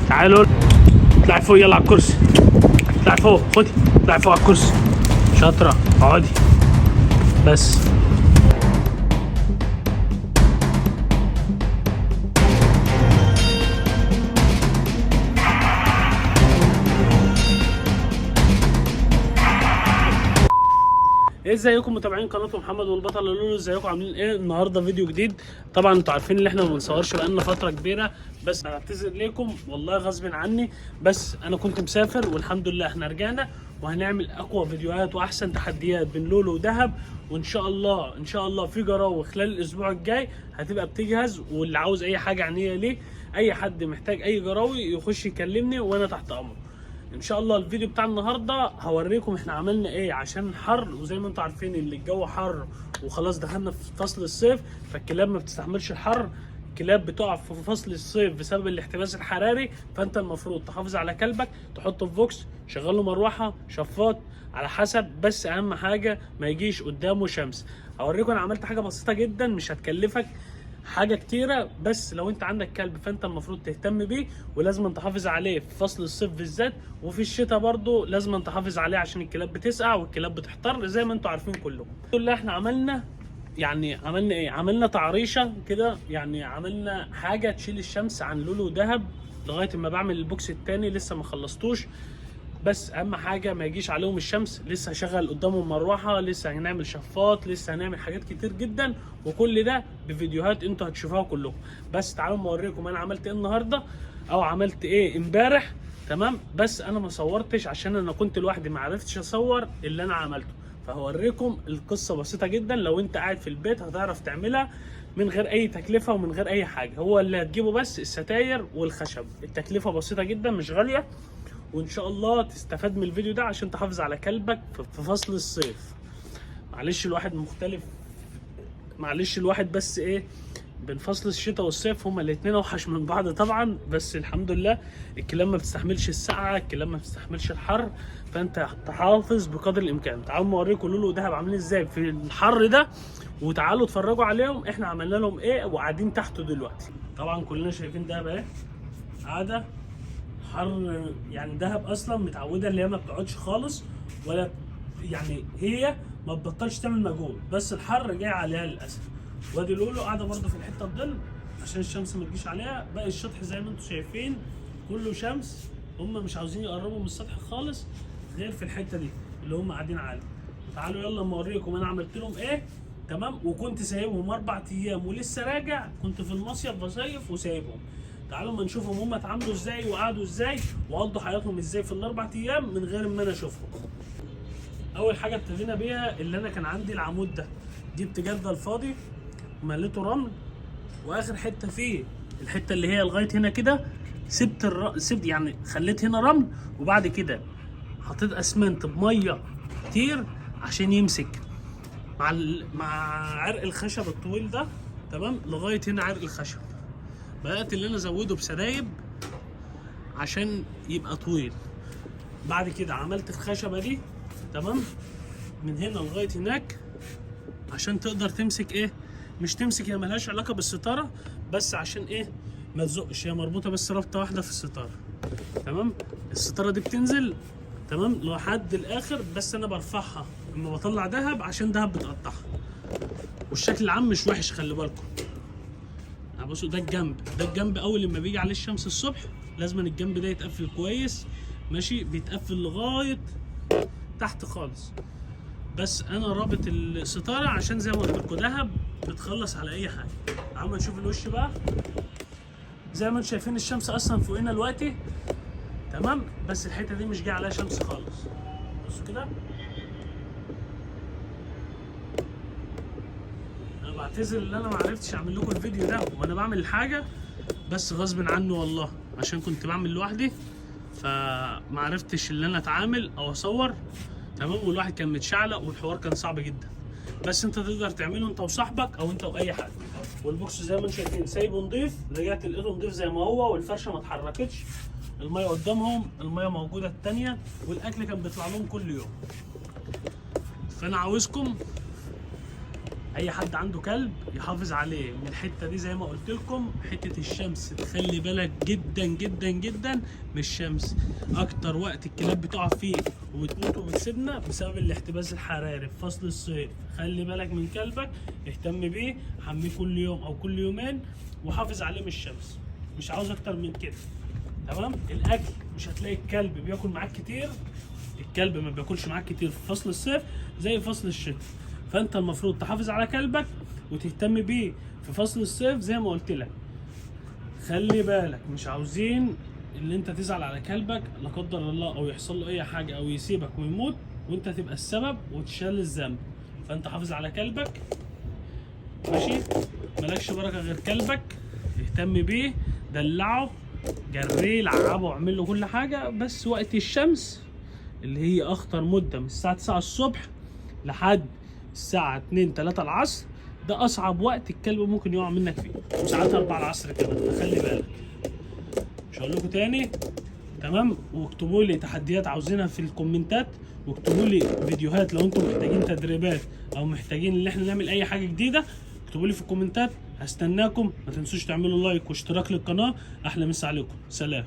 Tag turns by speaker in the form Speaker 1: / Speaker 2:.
Speaker 1: تعالوا اطلعي فوق، يلا على الكرسي، اطلعي فوق، خدي اطلعي فوق على الكرسي، شاطرة، اقعدي بس. ازيكم متابعين قناه محمد والبطل لولو؟ ازيكم عاملين ايه؟ النهارده فيديو جديد. طبعا انتوا عارفين ان احنا ما بنصورش بقالنا فتره كبيره، بس اعتذر لكم والله غصب عني، بس انا كنت مسافر والحمد لله احنا رجعنا وهنعمل اقوى فيديوهات واحسن تحديات بين لولو ودهب، وان شاء الله في جراوي خلال الاسبوع الجاي هتبقى بتجهز، واللي عاوز اي حاجه عنيه ليه، اي حد محتاج اي جراوي يخش يكلمني وانا تحت امره. ان شاء الله الفيديو بتاع النهارده هوريكم احنا عملنا ايه عشان حر، وزي ما انتم عارفين اللي الجو حر وخلاص دخلنا في فصل الصيف، فالكلاب ما بتستحملش الحر، الكلاب بتقع في فصل الصيف بسبب الاحتباس الحراري، فانت المفروض تحافظ على كلبك، تحطه في بوكس، شغل له مروحه، شفاط، على حسب، بس اهم حاجه ما يجيش قدامه شمس. هوريكم انا عملت حاجه بسيطه جدا مش هتكلفك حاجه كتيره، بس لو انت عندك كلب فانت المفروض تهتم بيه، ولازم تحافظ عليه في فصل الصيف بالذات، وفي الشتاء برضه لازم تحافظ عليه عشان الكلاب بتسقع والكلاب بتحتر زي ما انتم عارفين كلكم. الحمد لله احنا عملنا ايه؟ عملنا تعريشه كده، يعني عملنا حاجه تشيل الشمس عن لولو ودهب لغايه ما بعمل البوكس التاني، لسه ما خلصتوش، بس اهم حاجه ما يجيش عليهم الشمس، لسه هشغل قدامهم مروحه، لسه هنعمل شفاط، لسه هنعمل حاجات كتير جدا، وكل ده بفيديوهات انتوا هتشوفوها كلكم. بس تعالوا اوريكم انا عملت ايه النهارده او عملت ايه امبارح، تمام؟ بس انا ما صورتش عشان انا كنت لوحدي، ما عرفتش اصور اللي انا عملته، فهوريكم القصه بسيطه جدا، لو انت قاعد في البيت هتعرف تعملها من غير اي تكلفه ومن غير اي حاجه. هو اللي هتجيبه بس الستاير والخشب، التكلفه بسيطه جدا مش غاليه، وان شاء الله تستفاد من الفيديو ده عشان تحافظ على كلبك في فصل الصيف. معلش الواحد مختلف، معلش الواحد بس ايه، بين فصل الشتاء والصيف هما الاتنين اوحش من بعض طبعا، بس الحمد لله الكلاب ما بتستحملش السقعه، الكلاب ما بتستحملش الحر، فانت تحافظ بقدر الامكان. تعالوا اوريكم لولو ودهب عاملين ازاي في الحر ده، وتعالوا اتفرجوا عليهم احنا عملنا لهم ايه وقاعدين تحته دلوقتي. طبعا كلنا شايفين دهب اهي قاعده حر، يعني دهب اصلا متعوده اللي هي ما بتقعدش خالص، ولا يعني هي ما بتبطلش تعمل مجهود، بس الحر جاي عليها للاسف. وادي لولو قاعده برده في الحته الظل عشان الشمس ما تجيش عليها، باقي السطح زي ما انتم شايفين كله شمس، هم مش عاوزين يقربوا من السطح خالص غير في الحته دي اللي هم قاعدين عليها. تعالوا يلا اما اوريكم انا عملت لهم ايه، تمام؟ وكنت سايبهم 4 ايام ولسه راجع، كنت في المصيف بصيف وسايبهم. تعالوا ما نشوفهم هم اتعاملوا ازاي وقعدوا ازاي وقضوا حياتهم ازاي في ال4 ايام من غير ما انا اشوفهم. اول حاجه ابتدينا بيها اللي انا كان عندي العمود ده، جبت جردل فاضي ومليته رمل، واخر حته فيه الحته اللي هي لغايه هنا كده سبت يعني خليت هنا رمل، وبعد كده حطيت اسمنت بميه كتير عشان يمسك مع عرق الخشب الطويل ده، تمام؟ لغايه هنا عرق الخشب، بدأت اللي انا ازوده بسدايب عشان يبقى طويل. بعد كده عملت الخشبه دي، تمام، من هنا لغايه هناك عشان تقدر تمسك ايه، مش تمسك، هي ملهاش علاقه بالستاره، بس عشان ايه ما تزقش، هي مربوطه بس رابطه واحده في الستاره، تمام؟ الستاره دي بتنزل تمام لحد الاخر، بس انا برفعها لما بطلع دهب عشان دهب بتقطعها، والشكل العام مش وحش خلي بالكم. بصوا ده الجنب اول لما بيجي عليه الشمس الصبح لازم الجنب ده يتقفل كويس، ماشي؟ بيتقفل لغايه تحت خالص، بس انا رابط الستاره عشان زي ما قلت لكم دهب بتخلص على اي حاجه. تعالوا نشوف الوش بقى، زي ما انتم شايفين الشمس اصلا فوقنا دلوقتي، تمام؟ بس الحته دي مش جايه عليها شمس خالص، بصوا كده. انا بعتذر ان انا ما عرفتش اعمل لكم الفيديو ده وانا بعمل الحاجه، بس غصب عني والله عشان كنت بعمل لوحدي، فما عرفتش ان انا اتعامل او اصور، تمام؟ والواحد كان متشعلق والحوار كان صعب جدا، بس انت تقدر تعمله انت وصاحبك او انت واي حد. والبوكس زي ما انتم شايفين سايبه نضيف، رجعت لقيته نضيف زي ما هو، والفرشه ما اتحركتش، الميه قدامهم، الميه موجوده التانيه، والاكل كان بيطلع لهم كل يوم. فانا عاوزكم اي حد عنده كلب يحافظ عليه من الحته دي زي ما قلت لكم. حته الشمس تخلي بالك جدا جدا جدا من الشمس. اكتر وقت الكلاب بتقع فيه وبتموت وبتسيبنا بسبب الاحتباس الحراري في فصل الصيف. خلي بالك من كلبك، اهتم بيه، حميه كل يوم او كل يومين وحافظ عليه من الشمس. مش عاوز اكتر من كده. تمام. الاكل مش هتلاقي الكلب بياكل معاك كتير. الكلب ما بياكلش معاك كتير في فصل الصيف زي فصل الشتاء. فانت المفروض تحافظ على كلبك وتهتم بيه في فصل الصيف زي ما قلت لك. خلي بالك، مش عاوزين اللي انت تزعل على كلبك لا قدر الله او يحصل له اي حاجه او يسيبك ويموت وانت تبقى السبب وتشال الذنب. فانت حافظ على كلبك ماشي. مالكش بركه غير كلبك. اهتم بيه، دلعه، جريه، لعبه، اعمل له كل حاجه. بس وقت الشمس اللي هي اخطر مده من الساعه 9 الصبح لحد الساعه 2 3 العصر، ده اصعب وقت الكلب ممكن يقع منك فيه. وساعات 4 العصر كمان، فخلي بالك. مش هقول لكم تاني. تمام. واكتبوا لي تحديات عاوزينها في الكومنتات، واكتبوا لي فيديوهات لو انتم محتاجين تدريبات او محتاجين ان احنا نعمل اي حاجه جديده. اكتبوا لي في الكومنتات، هستناكم. ما تنسوش تعملوا لايك واشتراك للقناه. احلى مسا عليكم، سلام.